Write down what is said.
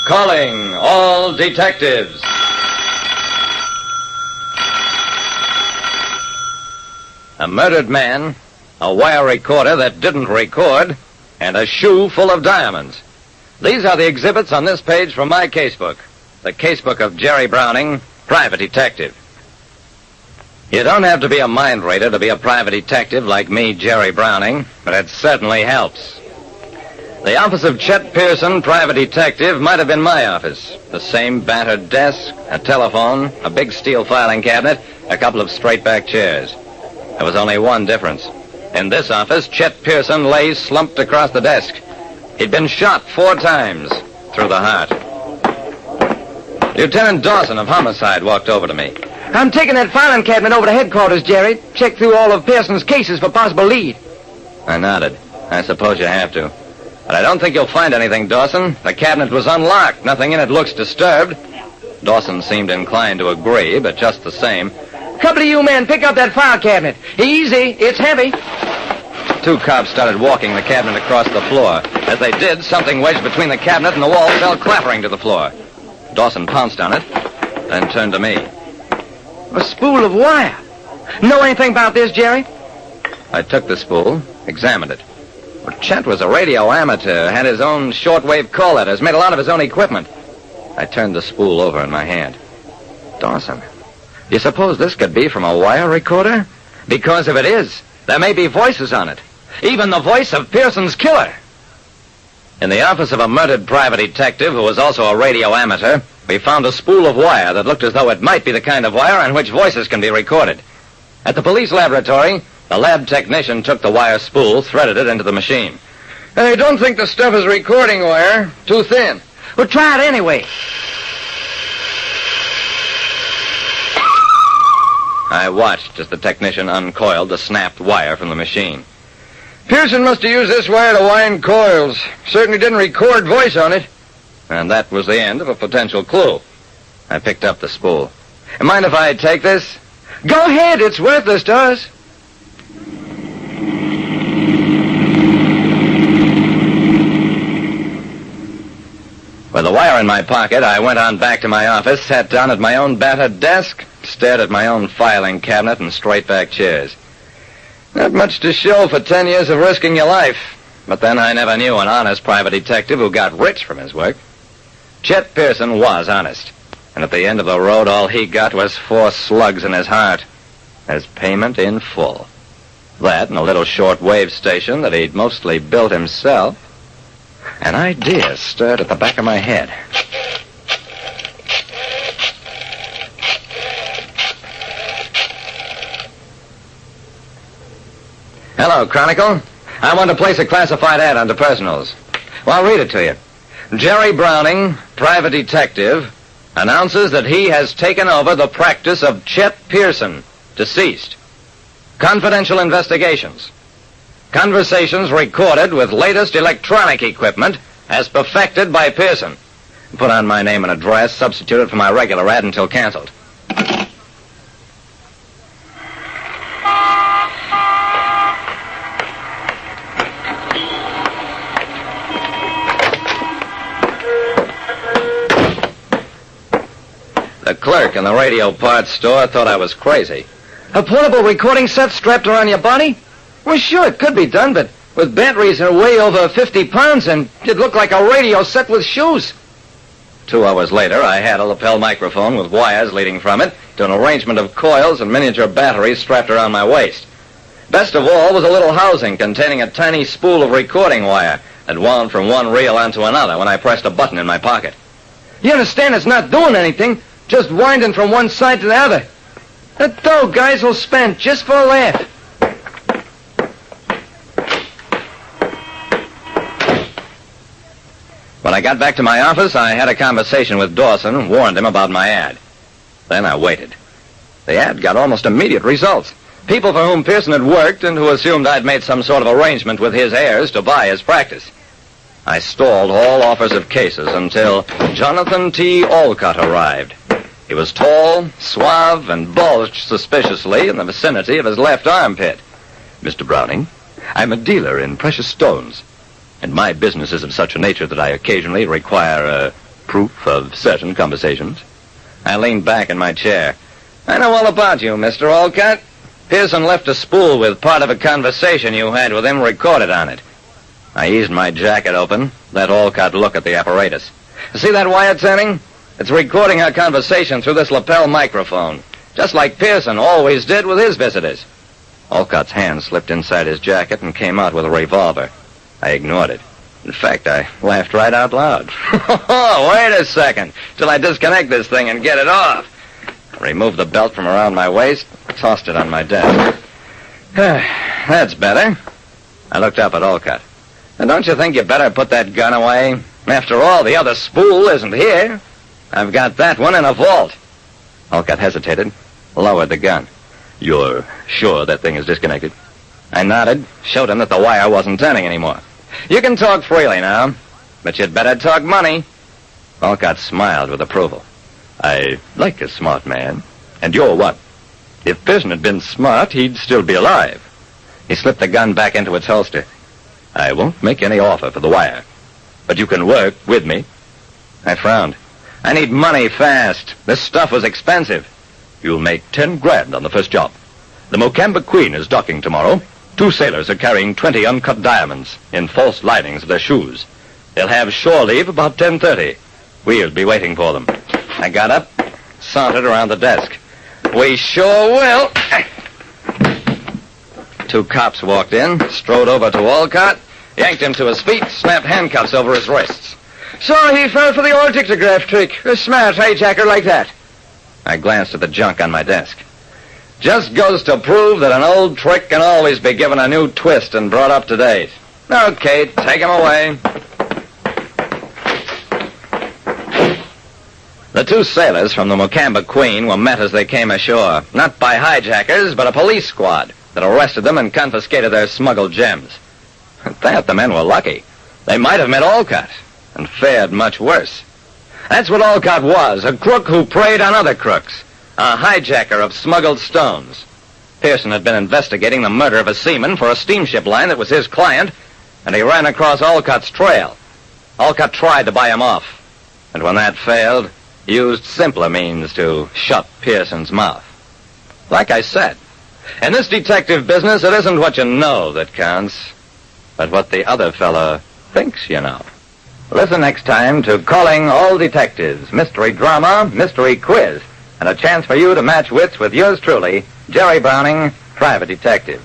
Calling all detectives. A murdered man, a wire recorder that didn't record, and a shoe full of diamonds. These are the exhibits on this page from my casebook. The casebook of Jerry Browning, private detective. You don't have to be a mind reader to be a private detective like me, Jerry Browning, but it certainly helps. The office of Chet Pearson, private detective, might have been my office. The same battered desk, a telephone, a big steel filing cabinet, a couple of straight-back chairs. There was only one difference. In this office, Chet Pearson lay slumped across the desk. He'd been shot 4 times through the heart. Lieutenant Dawson of Homicide walked over to me. I'm taking that filing cabinet over to headquarters, Jerry. Check through all of Pearson's cases for possible lead. I nodded. I suppose you have to. But I don't think you'll find anything, Dawson. The cabinet was unlocked. Nothing in it looks disturbed. Dawson seemed inclined to agree, but just the same. Couple of you men, pick up that file cabinet. Easy, it's heavy. 2 cops started walking the cabinet across the floor. As they did, something wedged between the cabinet and the wall fell clattering to the floor. Dawson pounced on it, then turned to me. A spool of wire. Know anything about this, Jerry? I took the spool, examined it. Well, Chet was a radio amateur, had his own shortwave call letters, made a lot of his own equipment. I turned the spool over in my hand. Dawson, do you suppose this could be from a wire recorder? Because if it is, there may be voices on it. Even the voice of Pearson's killer. In the office of a murdered private detective who was also a radio amateur, we found a spool of wire that looked as though it might be the kind of wire on which voices can be recorded. At the police laboratory, the lab technician took the wire spool, threaded it into the machine. I don't think the stuff is recording wire. Too thin. Well, try it anyway. I watched as the technician uncoiled the snapped wire from the machine. Pearson must have used this wire to wind coils. Certainly didn't record voice on it. And that was the end of a potential clue. I picked up the spool. Mind if I take this? Go ahead, it's worthless to us. With the wire in my pocket, I went on back to my office, sat down at my own battered desk, stared at my own filing cabinet and straight-back chairs. Not much to show for 10 years of risking your life. But then I never knew an honest private detective who got rich from his work. Chet Pearson was honest. And at the end of the road, all he got was 4 slugs in his heart. As payment in full. That and a little short-wave station that he'd mostly built himself. An idea stirred at the back of my head. Hello, Chronicle. I want to place a classified ad under personals. Well, I'll read it to you. Jerry Browning, private detective, announces that he has taken over the practice of Chet Pearson, deceased. Confidential investigations. Conversations recorded with latest electronic equipment as perfected by Pearson. Put on my name and address, substitute it for my regular ad until canceled. The clerk in the radio parts store thought I was crazy. A portable recording set strapped around your body? Well, sure, it could be done, but with batteries that are way over 50 pounds, and it looked like a radio set with shoes. 2 hours later, I had a lapel microphone with wires leading from it to an arrangement of coils and miniature batteries strapped around my waist. Best of all was a little housing containing a tiny spool of recording wire that wound from one reel onto another when I pressed a button in my pocket. You understand it's not doing anything, just winding from one side to the other. That dough guys will spend just for a laugh. When I got back to my office, I had a conversation with Dawson, warned him about my ad. Then I waited. The ad got almost immediate results. People for whom Pearson had worked and who assumed I'd made some sort of arrangement with his heirs to buy his practice. I stalled all offers of cases until Jonathan T. Olcott arrived. He was tall, suave, and bulged suspiciously in the vicinity of his left armpit. Mr. Browning, I'm a dealer in precious stones, and my business is of such a nature that I occasionally require proof of certain conversations. I leaned back in my chair. I know all about you, Mr. Olcott. Pearson left a spool with part of a conversation you had with him recorded on it. I eased my jacket open, let Olcott look at the apparatus. See that wire turning? It's recording our conversation through this lapel microphone, just like Pearson always did with his visitors. Olcott's hand slipped inside his jacket and came out with a revolver. I ignored it. In fact, I laughed right out loud. Wait a second, till I disconnect this thing and get it off. I removed the belt from around my waist, tossed it on my desk. That's better. I looked up at Olcott. And don't you think you better put that gun away? After all, the other spool isn't here. I've got that one in a vault. Olcott hesitated, lowered the gun. You're sure that thing is disconnected? I nodded, showed him that the wire wasn't turning anymore. You can talk freely now, but you'd better talk money. Olcott smiled with approval. I like a smart man. And you're what? If Pearson had been smart, he'd still be alive. He slipped the gun back into its holster. I won't make any offer for the wire, but you can work with me. I frowned. I need money fast. This stuff was expensive. You'll make 10 grand on the first job. The Mocamba Queen is docking tomorrow. 2 sailors are carrying 20 uncut diamonds in false linings of their shoes. They'll have shore leave about 10:30. We'll be waiting for them. I got up, sauntered around the desk. We sure will. 2 cops walked in, strode over to Olcott, yanked him to his feet, snapped handcuffs over his wrists. So he fell for the old dictograph trick. A smart hijacker like that. I glanced at the junk on my desk. Just goes to prove that an old trick can always be given a new twist and brought up to date. Okay, take him away. The 2 sailors from the Mocamba Queen were met as they came ashore, not by hijackers, but a police squad that arrested them and confiscated their smuggled gems. At that, the men were lucky. They might have met Olcott and fared much worse. That's what Olcott was, a crook who preyed on other crooks, a hijacker of smuggled stones. Pearson had been investigating the murder of a seaman for a steamship line that was his client, and he ran across Olcott's trail. Olcott tried to buy him off, and when that failed, used simpler means to shut Pearson's mouth. Like I said, in this detective business, it isn't what you know that counts, but what the other fella thinks you know. Listen next time to Calling All Detectives, mystery drama, mystery quiz, and a chance for you to match wits with yours truly, Jerry Browning, private detective.